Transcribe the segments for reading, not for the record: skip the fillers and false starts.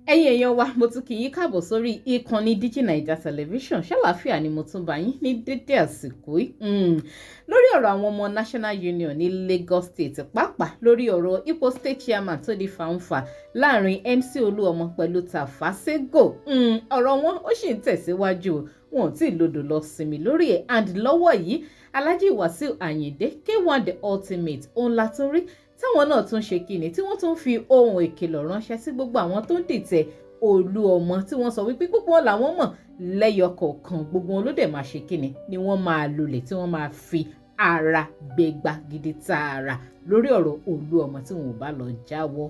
ẹ̀yin èèyàn wa mo tún kí yín káàbọ̀ sórí ìkànnì DIGINAIJA television ṣàlàáfíà ni mo tún bá yín ní dédé àsìkò yìí lórí ọ̀rọ̀ àwọn ọmọ National Union ní Lagos State pàápàá lórí ọ̀rọ̀ ipò state chairman tó di fàǹfà láàrin MC Oluomo pẹ̀lú Tafa Sego ọ̀rọ̀ wọn ó sì ń tẹ̀síwájú wọn ò tí ì lodò lọ sinmi lórí ẹ̀ and lọ́wọ́ yìí Alhaji Wasiu Ayinde K1 the ultimate òun la tún rí táwọn náà tún ṣe kíni tí wọ́n tún fi ohun ìkìlọ̀ ránṣẹ́ sí gbogbo àwọn tó ń dìtẹ̀ Oluomo tí wọ́n sọ wípé gbogbo wọn làwọn mọ̀ lẹ́yọ kọ̀ọ̀kan gbogbo wọn ló dẹ̀ máa ṣe kíni ni wọ́n máa lulẹ̀ tí wọ́n máa fi ara gbẹgbà gidi tààrà lórí ọ̀rọ̀ Oluomo tí wọn ò bá lọ jáwọ́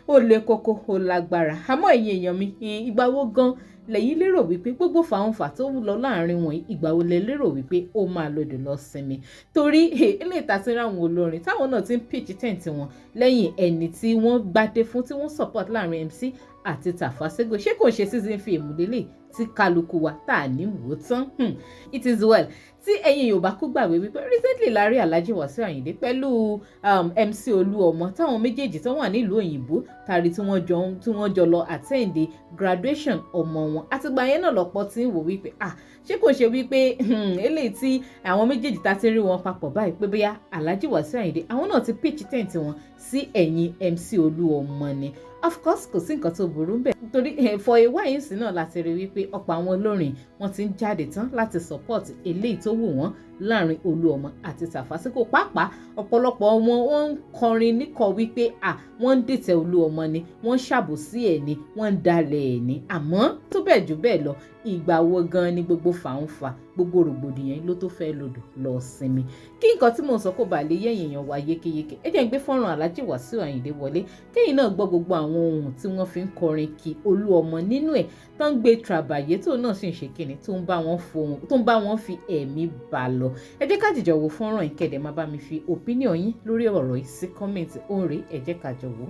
ó le koko ó lágbára àmọ́ ẹ̀yin èèyàn mi ìgbà wo gan lẹ́yìn lérò wípé gbogbo fàǹfà tó ń lọ láàrin wọn ìgbà wo lẹ lérò wípé ó máa lòdì lọ sinmi torí ilé ìtasíra àwọn olórin táwọn náà ti ń pitch tent wọn lẹ́yìn ẹni tí wọ́n gbadé fún tí wọ́n support láàrin MC àti Tafa Sego ṣé kò ṣe season fíìmù lélẹ̀ tí kálukú wa tá à ní wò tán it is well tí ẹ̀yin Yorùbá kú gbàgbé wípé recently la rí Alhaji Wasiu Ayinde pẹ̀lú MC Oluomo táwọn méjèèjì tó wà nílùú òyìnbó tàrí tí wọ́n jọ lọ attend graduation ọmọ wọn àtìgbà yẹn náà lọ́pọ̀ tí ń wò wípé ṣé kò ṣe wípé eléyìí tí àwọn méjèèjì tá ti rí wọn papọ̀ báyìí pé bóyá Alhaji Wasiu Ayinde àwọn náà ti pitch tent wọn sí ẹ̀yìn MC Oluomo ni of course kò sí nǹkan tó burú bẹ́ẹ̀ nítorí for a while sí náà láti rí wípé ọ̀pọ̀ àwọn olórin wọn ti ń jáde tán láti support eléyìí tó wù wọ́n láàrin Oluomo àti Tafa Sego pàápàá ọ̀pọ̀lọpọ̀ wọn ń kọrin níkọ wípé wọ́n ń dìtẹ̀ Oluomo ni wọ́n ń ṣàbòsí ẹ̀ ni wọ́n ń dalẹ̀ ẹ̀ ni àmọ́ tó bẹ́ẹ̀ jù bẹ́ẹ̀ lọ ìgbà wo gan ni gbogbo fàǹfà gbogbo rògbòdìyàn ló tó fẹ́ lòdò lọ sinmi kí nǹkan tí mò ń sọ kó bàa lè yẹ̀yìn èèyàn wá yékéyéké ẹ jẹ́ ń gbé fọ́nrán Alhaji Wasiu Ayinde wọlé kéyìn náà gbọ́ gbogbo àwọn ohun tí wọ́n fi ń kọrin kí Oluomo nínú ẹ̀ tó ń gbé tràbàyé tó náà sì ń ṣe kíni tó ń bá wọn fi ẹ̀mí bá lọ ẹ jẹ́ ká jìjọ wo fọ́nrán yìí kẹ̀dẹ̀ máa bá mi fi opinion yín lórí ọ̀rọ̀ yìí sí kọ́mẹ̀ntì òun rèé ẹ jẹ́ ká jọ wò.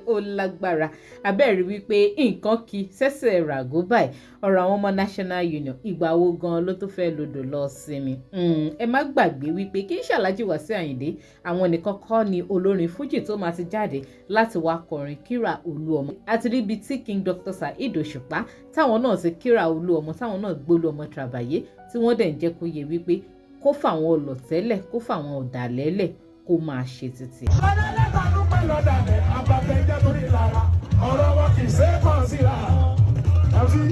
ó lágbára abẹ́rẹ́ wípé nǹkan kì í ṣẹ̀ṣẹ̀ ràgó báyìí ọ̀rọ̀ àwọn ọmọ National Union ìgbà wo gan ló tó fẹ́ lòdò lọ sinmi ẹ má gbàgbé wípé kì í ṣe Alhaji Wasiu Ayinde àwọn nìkan kọ́ ni olórin fújì tó máa ti jáde láti wá kọrin kíra Oluomo àti ríbi tí King Dr. Saheed Òṣùpá táwọn náà ti kíra Oluomo táwọn náà gbé Oluomo tràbàyé tí wọ́n dẹ̀ ń jẹ́ kó yẹ wípé kó fàwọn ọlọ̀tẹ́lẹ̀ kó fàwọn ọ̀dàlẹ́lẹ̀ kó máa ṣe títì. lọ́dàlẹ̀ abatẹ́jẹ́ torí lára ọ̀rọ̀ wọn kì í ṣe é kàn síra ẹ̀fí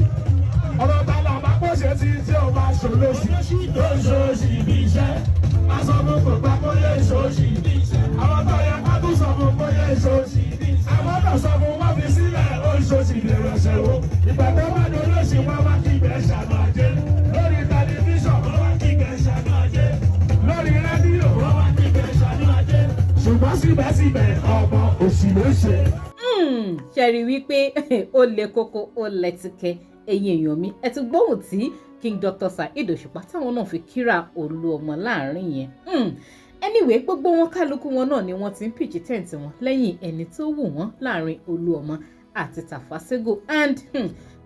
ọ̀rọ̀ ta là bá pọ̀ṣẹ̀ tí ó máa ṣòlóṣì tó ń ṣòṣì ibi iṣẹ́ aṣọ fún kò gbà kó yẹ ṣòṣì ibi iṣẹ́ àwọn tó yẹ ká tún sọ fún kó yẹ ṣòṣì ibi iṣẹ́ àwọn tó sọ fún wọn fi sílẹ̀ ó ń ṣòṣì bẹ̀rẹ̀ ṣẹ̀wó ìgbà tó bá ní olóṣì wọn wá kí ibẹ̀ ṣàánú ajé lórí tẹlifíṣàn wọn wá kí ibẹ̀ ṣàánú ajé lórí rédíò wọn wá kí ibẹ̀ ṣàánú ajé ṣùgbọ́n síbẹ̀síbẹ̀ ọmọ òsì ló ṣe. ṣe rí wípé ó le koko ó lẹ́tìkẹ́ ẹ̀yin èèyàn mi ẹ ti gbóhùn tí King Dr. Saheed Òṣùpá táwọn náà fi kíra Oluomo láàrin yẹn anyway gbogbo wọn kálukú wọn náà ni wọ́n ti ń pitch tent wọn lẹ́yìn ẹni tó wù wọ́n láàrin Oluomo àti Tafa Sego and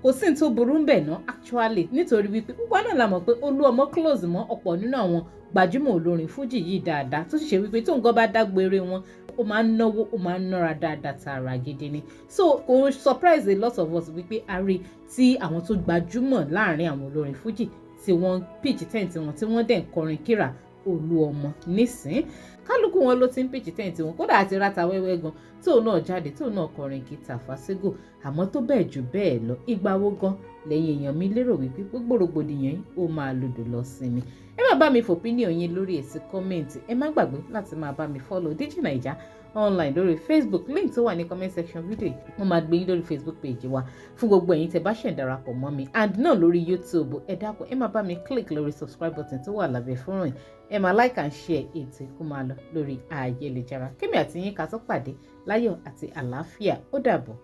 kò sí ní tó burú ń bẹ̀ ná actually nítorí wípé gbogbo náà la mọ̀ pé Oluomo close mọ́ ọ̀pọ̀ nínú àwọn gbajúmọ̀ olórin fújì yìí dáadáa tó sì ṣe wípé tóun gan bá dágbére wọn ó máa ń náwó ó máa ń nára dáadáa tààrà gidi ni so kò surprise a lot of us wípé a rí tí àwọn tó gbajúmọ̀ láàrin àwọn olórin fújì tí wọ́n pitch tent wọn tí wọ́n dẹ̀ ń kọrin kíra Oluomo nísìn kálukú wọn ló ti ń pitch tent wọn kódà àti rata wẹ́wẹ́ gan tóun náà jáde tóun náà kọrin kíta Sego àmọ́ tó bẹ́ẹ̀ jù bẹ́ẹ̀ lọ ìgbà wo gan lẹ́yìn èèyàn mi lérò wípé gbogbo rògbòdìyàn yìí ó máa lòdò lọ sí mi ẹ má bá mi fòpínìyàn yín lórí èsì kọ́mẹ́ǹtì ẹ má gbàgbé láti máa bá mi follow DIGINAIJA online lórí Facebook link tó wà ní comment section video yìí mo máa gbé yín lórí Facebook page wa fún gbogbo ẹ̀yin tẹ́ bá ṣẹ̀ ń darapọ̀ mọ́ mi and náà lórí YouTube ẹ dákun ẹ má bá mi click lórí subscribe button tó wà lábẹ́ fọ́nrán yìí ẹ máa like and share ètò kó máa lọ lórí ayélujára kémi àti yín ká tó pàdé láyọ̀ àti àlàáfíà ó dàbọ̀.